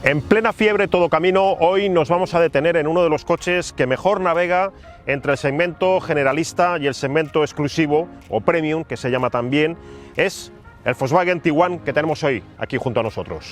En plena fiebre todo camino, hoy nos vamos a detener en uno de los coches que mejor navega entre el segmento generalista y el segmento exclusivo o premium, que se llama también, es el Volkswagen Tiguan que tenemos hoy aquí junto a nosotros.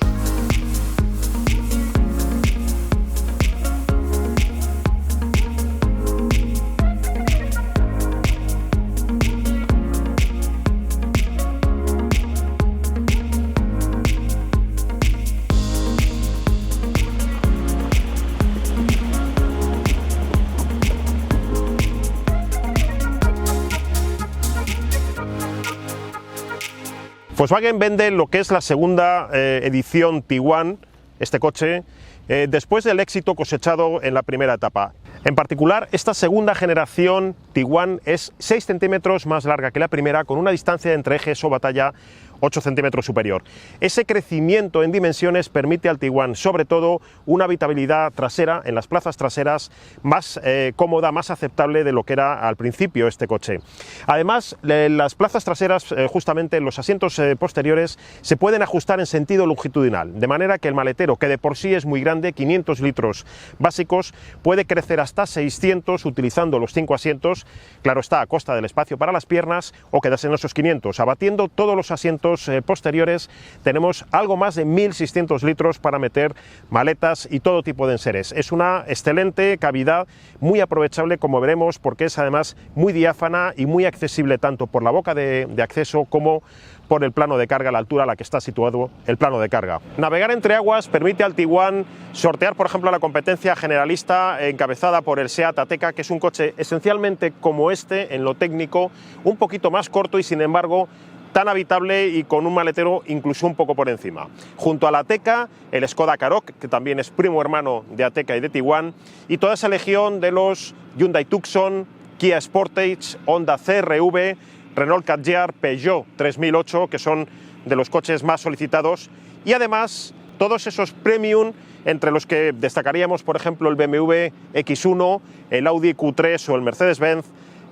Volkswagen vende lo que es la segunda edición Tiguan, este coche, después del éxito cosechado en la primera etapa. En particular, esta segunda generación Tiguan es 6 centímetros más larga que la primera, con una distancia entre ejes o batalla 8 centímetros superior. Ese crecimiento en dimensiones permite al Tiguan, sobre todo, una habitabilidad trasera en las plazas traseras más cómoda, más aceptable de lo que era al principio este coche. Además, las plazas traseras, justamente los asientos posteriores, se pueden ajustar en sentido longitudinal, de manera que el maletero, que de por sí es muy grande, 500 litros básicos, puede crecer hasta 600 utilizando los 5 asientos, claro está, a costa del espacio para las piernas, o quedarse en esos 500, abatiendo todos los asientos posteriores. Tenemos algo más de 1.600 litros para meter maletas y todo tipo de enseres. Es una excelente cavidad, muy aprovechable, como veremos, porque es además muy diáfana y muy accesible tanto por la boca de acceso como por el plano de carga, a la altura a la que está situado el plano de carga. Navegar entre aguas permite al Tiguan sortear, por ejemplo, la competencia generalista encabezada por el SEAT Ateca, que es un coche esencialmente como este en lo técnico, un poquito más corto y sin embargo tan habitable y con un maletero incluso un poco por encima. Junto a la Ateca, el Skoda Karoq, que también es primo hermano de Ateca y de Tiguan, y toda esa legión de los Hyundai Tucson, Kia Sportage, Honda CR-V, Renault Kadjar, Peugeot 3008, que son de los coches más solicitados, y además todos esos premium, entre los que destacaríamos, por ejemplo, el BMW X1, el Audi Q3 o el Mercedes-Benz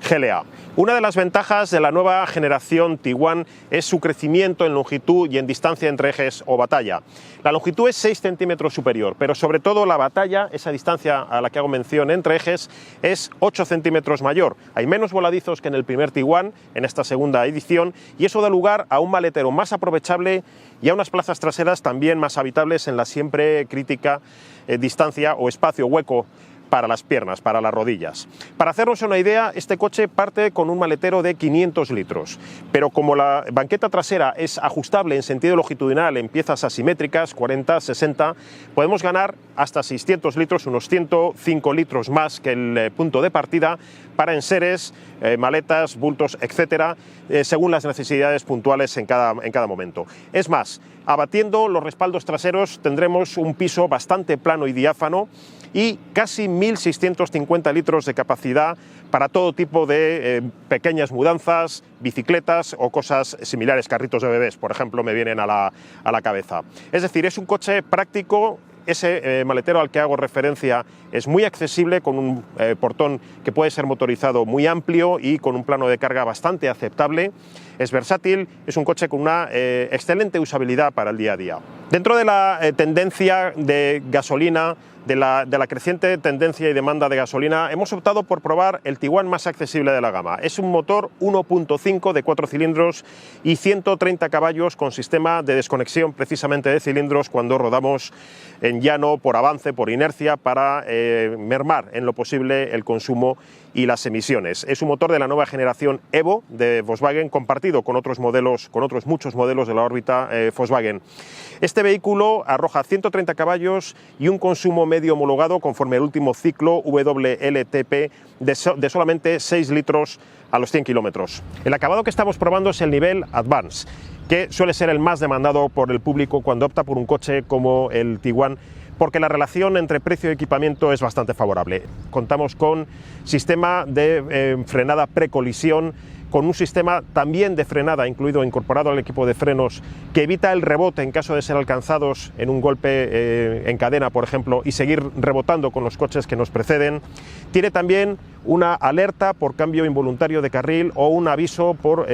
GLA. Una de las ventajas de la nueva generación Tiguan es su crecimiento en longitud y en distancia entre ejes o batalla. La longitud es 6 centímetros superior, pero sobre todo la batalla, esa distancia a la que hago mención entre ejes, es 8 centímetros mayor. Hay menos voladizos que en el primer Tiguan, en esta segunda edición, y eso da lugar a un maletero más aprovechable y a unas plazas traseras también más habitables en la siempre crítica distancia o espacio hueco para las piernas, para las rodillas. Para hacernos una idea, este coche parte con un maletero de 500 litros, pero como la banqueta trasera es ajustable en sentido longitudinal en piezas asimétricas, 40, 60, podemos ganar hasta 600 litros, unos 105 litros más que el punto de partida para enseres, maletas, bultos, etcétera, según las necesidades puntuales en cada momento. Es más, abatiendo los respaldos traseros tendremos un piso bastante plano y diáfano y casi 1.650 litros de capacidad para todo tipo de pequeñas mudanzas, bicicletas o cosas similares, carritos de bebés, por ejemplo, me vienen a la cabeza. Es decir, es un coche práctico. Ese maletero al que hago referencia es muy accesible, con un portón que puede ser motorizado muy amplio y con un plano de carga bastante aceptable. Es versátil, es un coche con una excelente usabilidad para el día a día. Dentro de la tendencia de gasolina, de la creciente tendencia y demanda de gasolina, hemos optado por probar el Tiguan más accesible de la gama. Es un motor 1.5 de 4 cilindros y 130 caballos con sistema de desconexión precisamente de cilindros cuando rodamos en llano, por avance, por inercia, para mermar en lo posible el consumo y las emisiones. Es un motor de la nueva generación Evo de Volkswagen, compartido con otros muchos modelos de la órbita Volkswagen. Este vehículo arroja 130 caballos y un consumo medio homologado conforme al último ciclo WLTP de solamente 6 litros a los 100 kilómetros. El acabado que estamos probando es el nivel Advance, que suele ser el más demandado por el público cuando opta por un coche como el Tiguan, porque la relación entre precio y equipamiento es bastante favorable. Contamos con sistema de frenada precolisión, con un sistema también de frenada incorporado al equipo de frenos, que evita el rebote en caso de ser alcanzados en un golpe en cadena, por ejemplo, y seguir rebotando con los coches que nos preceden. Tiene también una alerta por cambio involuntario de carril o un aviso por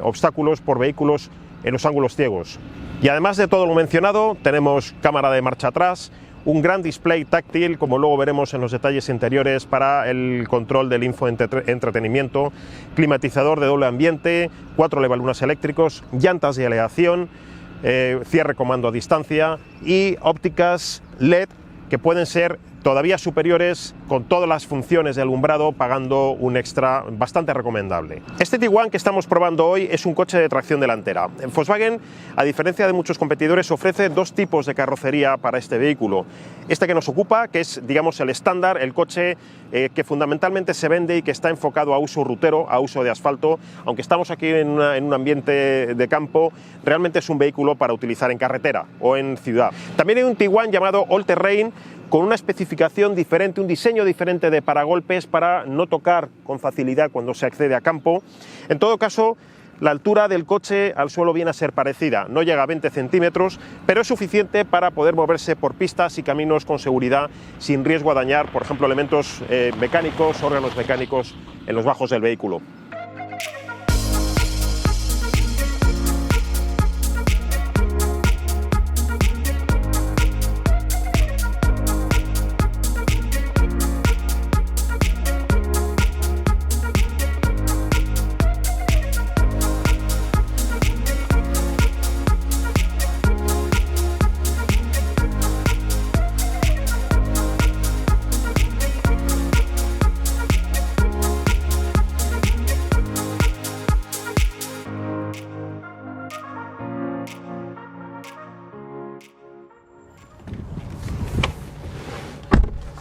obstáculos, por vehículos en los ángulos ciegos. Y además de todo lo mencionado, tenemos cámara de marcha atrás, un gran display táctil, como luego veremos en los detalles interiores, para el control del infoentretenimiento, climatizador de doble ambiente, 4 levalunas eléctricos, llantas de aleación, cierre comando a distancia y ópticas LED que pueden ser todavía superiores con todas las funciones de alumbrado, pagando un extra bastante recomendable. Este Tiguan que estamos probando hoy es un coche de tracción delantera. Volkswagen, a diferencia de muchos competidores, ofrece dos tipos de carrocería para este vehículo. Este que nos ocupa, que es, digamos, el estándar, el coche que fundamentalmente se vende y que está enfocado a uso rutero, a uso de asfalto. Aunque estamos aquí en un ambiente de campo, realmente es un vehículo para utilizar en carretera o en ciudad. También hay un Tiguan llamado All Terrain, con una especificación diferente, un diseño diferente de paragolpes para no tocar con facilidad cuando se accede a campo. En todo caso, la altura del coche al suelo viene a ser parecida, no llega a 20 centímetros, pero es suficiente para poder moverse por pistas y caminos con seguridad, sin riesgo a dañar, por ejemplo, elementos mecánicos, órganos mecánicos en los bajos del vehículo.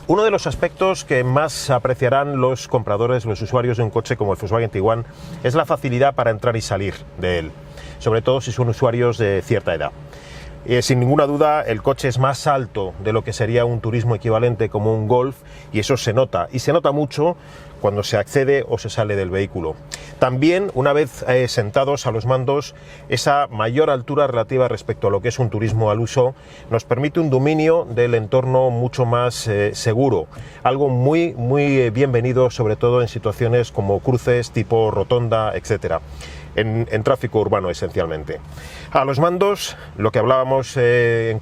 Uno de los aspectos que más apreciarán los compradores, los usuarios de un coche como el Volkswagen Tiguan, es la facilidad para entrar y salir de él, sobre todo si son usuarios de cierta edad. Sin ninguna duda, el coche es más alto de lo que sería un turismo equivalente como un Golf, y eso se nota, y se nota mucho cuando se accede o se sale del vehículo. También, una vez sentados a los mandos, esa mayor altura relativa respecto a lo que es un turismo al uso nos permite un dominio del entorno mucho más seguro, algo muy bienvenido, sobre todo en situaciones como cruces tipo rotonda, etcétera. En tráfico urbano esencialmente. A los mandos, lo que hablábamos en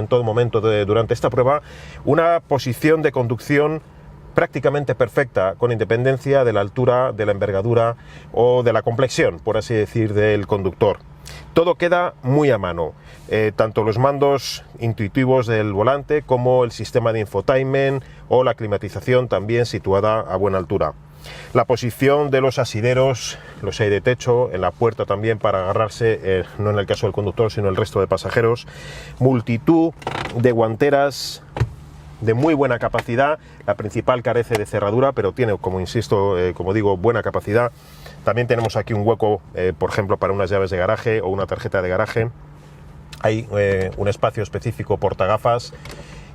todo momento durante esta prueba, una posición de conducción prácticamente perfecta, con independencia de la altura, de la envergadura o de la complexión, por así decir, del conductor. Todo queda muy a mano, tanto los mandos intuitivos del volante como el sistema de infotainment o la climatización, también situada a buena altura. La posición de los asideros, los hay de techo, en la puerta también para agarrarse, no en el caso del conductor, sino el resto de pasajeros. Multitud de guanteras de muy buena capacidad. La principal carece de cerradura, pero tiene, como insisto, como digo, buena capacidad. También tenemos aquí un hueco, por ejemplo, para unas llaves de garaje o una tarjeta de garaje. Hay un espacio específico portagafas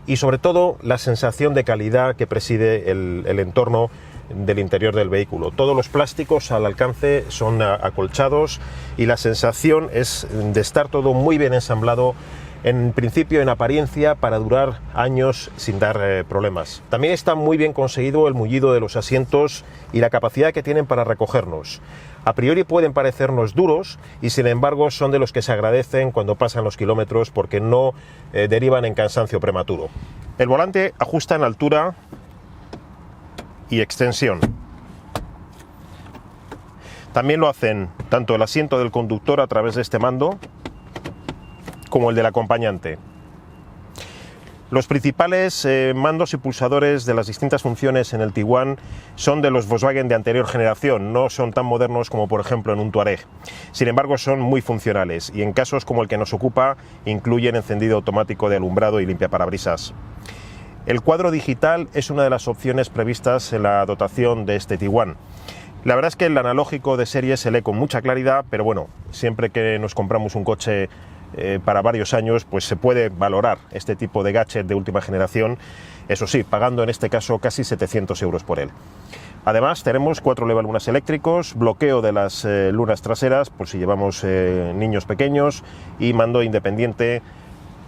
y, sobre todo, la sensación de calidad que preside el entorno del interior del vehículo. Todos los plásticos al alcance son acolchados y la sensación es de estar todo muy bien ensamblado, en principio en apariencia, para durar años sin dar problemas. También está muy bien conseguido el mullido de los asientos y la capacidad que tienen para recogernos. A priori pueden parecernos duros y, sin embargo, son de los que se agradecen cuando pasan los kilómetros, porque no derivan en cansancio prematuro. El volante ajusta en altura y extensión. También lo hacen tanto el asiento del conductor a través de este mando como el del acompañante. Los principales mandos y pulsadores de las distintas funciones en el Tiguan son de los Volkswagen de anterior generación, no son tan modernos como por ejemplo en un Touareg. Sin embargo, son muy funcionales y en casos como el que nos ocupa incluyen encendido automático de alumbrado y limpiaparabrisas. El cuadro digital es una de las opciones previstas en la dotación de este Tiguan. La verdad es que el analógico de serie se lee con mucha claridad, pero bueno, siempre que nos compramos un coche para varios años, pues se puede valorar este tipo de gadget de última generación, eso sí, pagando en este caso casi 700 euros por él. Además, tenemos 4 levalunas eléctricos, bloqueo de las lunas traseras por si llevamos niños pequeños, y mando independiente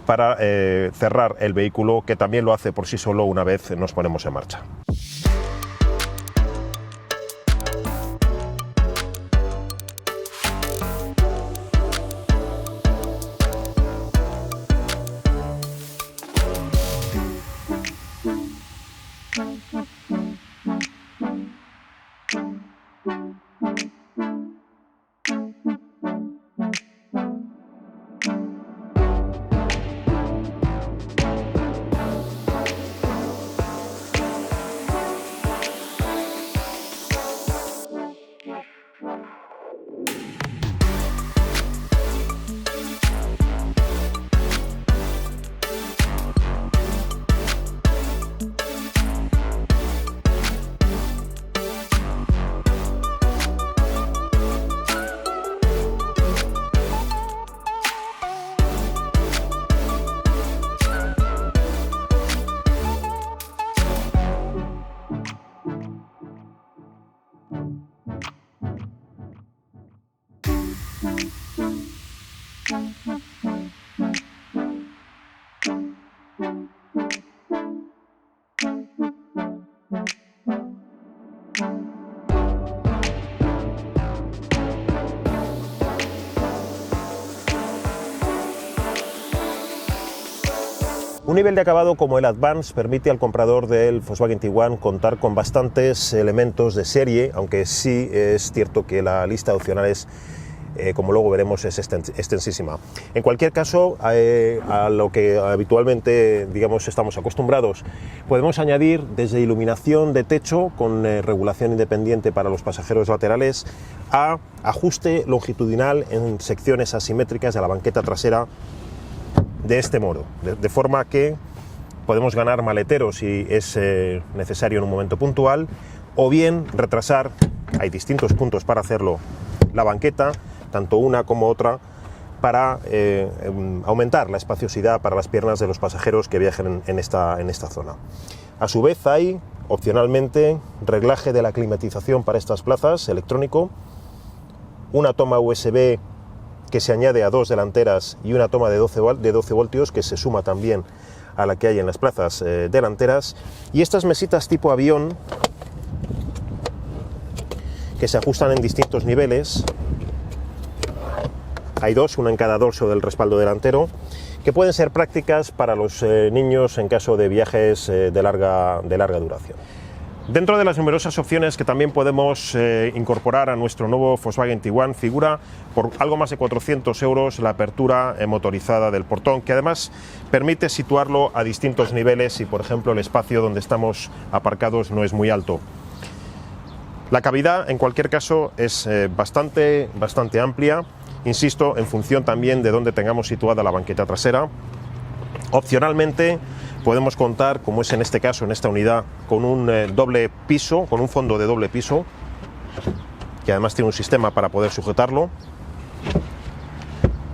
para cerrar el vehículo, que también lo hace por sí solo una vez nos ponemos en marcha. Un nivel de acabado como el Advance permite al comprador del Volkswagen Tiguan contar con bastantes elementos de serie, aunque sí es cierto que la lista de opcionales, como luego veremos, es extensísima. En cualquier caso, a lo que habitualmente, digamos, estamos acostumbrados, podemos añadir desde iluminación de techo con regulación independiente para los pasajeros laterales a ajuste longitudinal en secciones asimétricas de la banqueta trasera de este modo, de forma que podemos ganar maletero si es necesario en un momento puntual, o bien retrasar, hay distintos puntos para hacerlo, la banqueta, tanto una como otra, para aumentar la espaciosidad para las piernas de los pasajeros que viajen en esta zona. A su vez hay, opcionalmente, reglaje de la climatización para estas plazas, electrónico, una toma USB que se añade a dos delanteras y una toma de 12 voltios que se suma también a la que hay en las plazas delanteras, y estas mesitas tipo avión que se ajustan en distintos niveles. Hay dos, una en cada dorso del respaldo delantero, que pueden ser prácticas para los niños en caso de viajes de larga duración. Dentro de las numerosas opciones que también podemos incorporar a nuestro nuevo Volkswagen Tiguan, figura por algo más de 400 euros la apertura motorizada del portón, que además permite situarlo a distintos niveles si, por ejemplo, el espacio donde estamos aparcados no es muy alto. La cavidad, en cualquier caso, es bastante amplia, insisto, en función también de dónde tengamos situada la banqueta trasera. Opcionalmente, podemos contar, como es en este caso, en esta unidad, con un doble piso, con un fondo de doble piso, que además tiene un sistema para poder sujetarlo.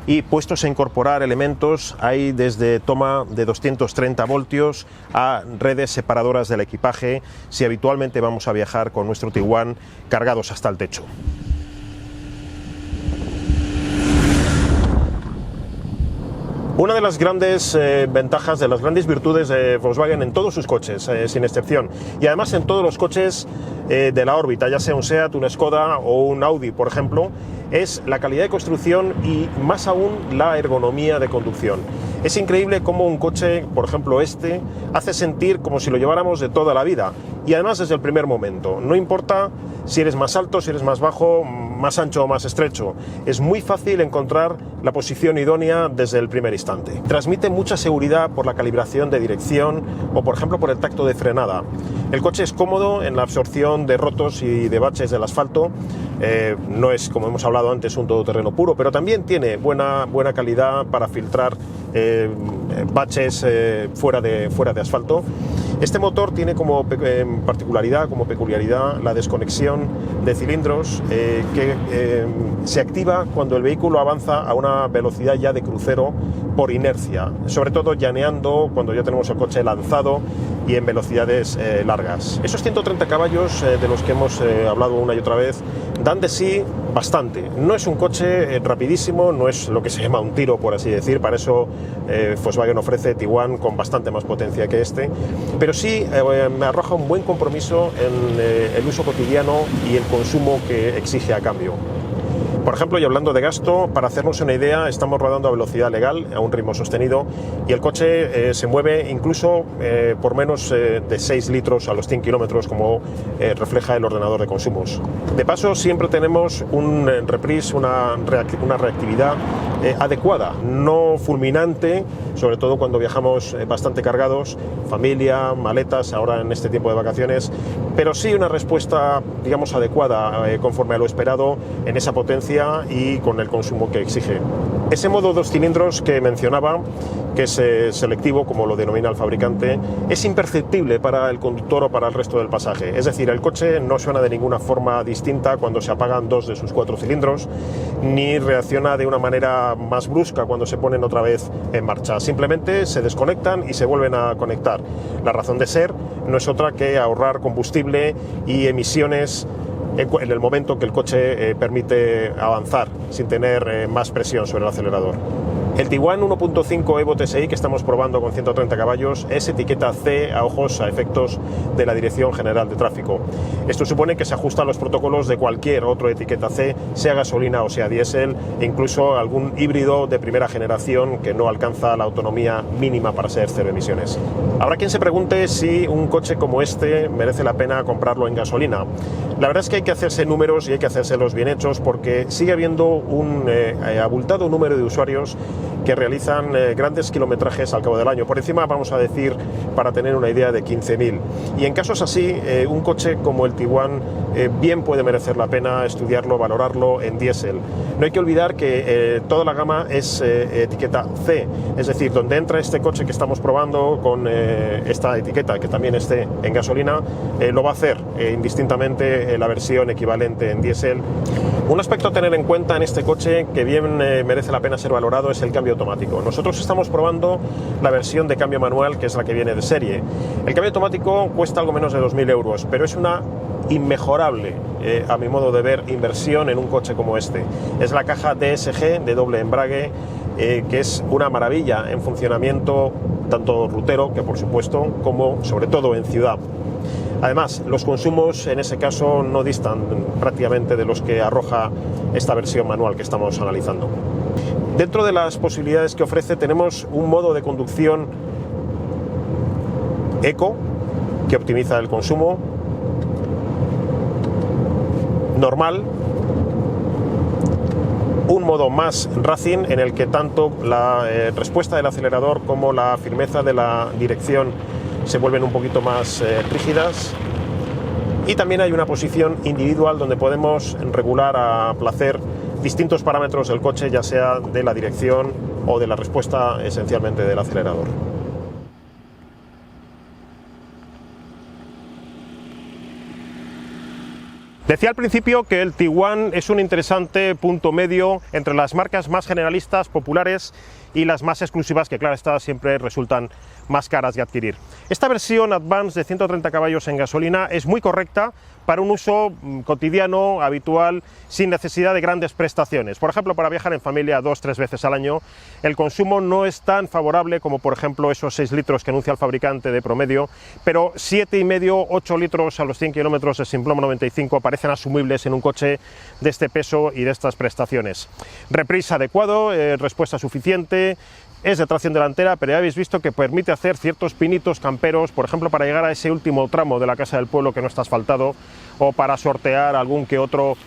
Y puestos a incorporar elementos, hay desde toma de 230 voltios a redes separadoras del equipaje, si habitualmente vamos a viajar con nuestro Tiguan cargados hasta el techo. Una de las grandes ventajas, de las grandes virtudes de Volkswagen en todos sus coches, sin excepción, y además en todos los coches de la órbita, ya sea un Seat, un Skoda o un Audi, por ejemplo, es la calidad de construcción y más aún la ergonomía de conducción. Es increíble cómo un coche, por ejemplo este, hace sentir como si lo lleváramos de toda la vida, y además desde el primer momento. No importa si eres más alto, si eres más bajo, más ancho o más estrecho, es muy fácil encontrar la posición idónea desde el primer instante. Transmite mucha seguridad por la calibración de dirección o, por ejemplo, por el tacto de frenada. El coche es cómodo en la absorción de rotos y de baches del asfalto. No es, como hemos hablado antes, un todoterreno puro, pero también tiene buena calidad para filtrar baches fuera de asfalto. Este motor tiene como particularidad, como peculiaridad, la desconexión de cilindros que se activa cuando el vehículo avanza a una velocidad ya de crucero por inercia, sobre todo llaneando cuando ya tenemos el coche lanzado y en velocidades largas. Esos 130 caballos de los que hemos hablado una y otra vez dan de sí bastante. No es un coche rapidísimo, no es lo que se llama un tiro, por así decir, para eso Volkswagen ofrece Tiguan con bastante más potencia que este, pero sí me arroja un buen compromiso en el uso cotidiano y el consumo que exige a cambio. Por ejemplo, y hablando de gasto, para hacernos una idea, estamos rodando a velocidad legal, a un ritmo sostenido, y el coche se mueve incluso por menos de 6 litros a los 100 kilómetros, como refleja el ordenador de consumos. De paso, siempre tenemos un reprise, una reactividad adecuada, no fulminante, sobre todo cuando viajamos bastante cargados, familia, maletas, ahora en este tiempo de vacaciones, pero sí una respuesta, digamos, adecuada, conforme a lo esperado, en esa potencia y con el consumo que exige. Ese modo 2 cilindros que mencionaba, que es selectivo, como lo denomina el fabricante, es imperceptible para el conductor o para el resto del pasaje. Es decir, el coche no suena de ninguna forma distinta cuando se apagan 2 de sus 4 cilindros, ni reacciona de una manera más brusca cuando se ponen otra vez en marcha. Simplemente se desconectan y se vuelven a conectar. La razón de ser no es otra que ahorrar combustible y emisiones en el momento que el coche permite avanzar sin tener más presión sobre el acelerador. El Tiguan 1.5 Evo TSI que estamos probando con 130 caballos es etiqueta C a efectos de la Dirección General de Tráfico. Esto supone que se ajusta a los protocolos de cualquier otro etiqueta C, sea gasolina o sea diésel, e incluso algún híbrido de primera generación que no alcanza la autonomía mínima para ser cero emisiones. Habrá quien se pregunte si un coche como este merece la pena comprarlo en gasolina. La verdad es que hay que hacerse números y hay que hacérselos bien hechos, porque sigue habiendo un abultado número de usuarios que realizan grandes kilometrajes al cabo del año. Por encima, vamos a decir, para tener una idea, de 15.000. Y en casos así, un coche como el Tiguan bien puede merecer la pena estudiarlo, valorarlo en diésel. No hay que olvidar que toda la gama es etiqueta C, es decir, donde entra este coche que estamos probando con esta etiqueta, que también esté en gasolina, lo va a hacer indistintamente la versión equivalente en diésel. Un aspecto a tener en cuenta en este coche que bien merece la pena ser valorado es el cambio automático. Nosotros estamos probando la versión de cambio manual, que es la que viene de serie. El cambio automático cuesta algo menos de 2.000 euros, pero es una inmejorable, a mi modo de ver, inversión en un coche como este. Es la caja DSG de doble embrague, que es una maravilla en funcionamiento, tanto rutero, que por supuesto, como sobre todo en ciudad. Además, los consumos en ese caso no distan prácticamente de los que arroja esta versión manual que estamos analizando. Dentro de las posibilidades que ofrece tenemos un modo de conducción eco, que optimiza el consumo, normal, un modo más racing, en el que tanto la respuesta del acelerador como la firmeza de la dirección se vuelven un poquito más rígidas, y también hay una posición individual donde podemos regular a placer distintos parámetros del coche, ya sea de la dirección o de la respuesta esencialmente del acelerador. Decía al principio que el Tiguan es un interesante punto medio entre las marcas más generalistas, populares, y las más exclusivas, que claro está, siempre resultan más caras de adquirir. Esta versión Advance de 130 caballos en gasolina es muy correcta para un uso cotidiano, habitual, sin necesidad de grandes prestaciones. Por ejemplo, para viajar en familia 2-3 veces al año, el consumo no es tan favorable como, por ejemplo, esos 6 litros que anuncia el fabricante de promedio, pero 7,5-8 litros a los 100 kilómetros de Simplon 95 parecen asumibles en un coche de este peso y de estas prestaciones. Reprise adecuado, respuesta suficiente. Es de tracción delantera, pero ya habéis visto que permite hacer ciertos pinitos camperos, por ejemplo, para llegar a ese último tramo de la Casa del Pueblo que no está asfaltado, o para sortear algún que otro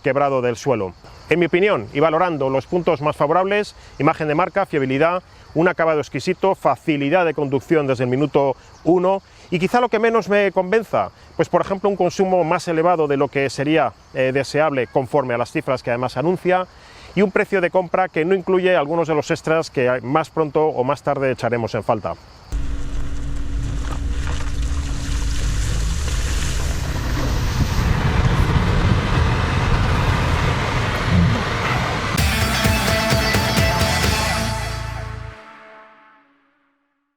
quebrado del suelo. En mi opinión, y valorando los puntos más favorables: imagen de marca, fiabilidad, un acabado exquisito, facilidad de conducción desde el minuto 1, y quizá lo que menos me convenza, pues por ejemplo un consumo más elevado de lo que sería deseable conforme a las cifras que además anuncia, y un precio de compra que no incluye algunos de los extras que más pronto o más tarde echaremos en falta.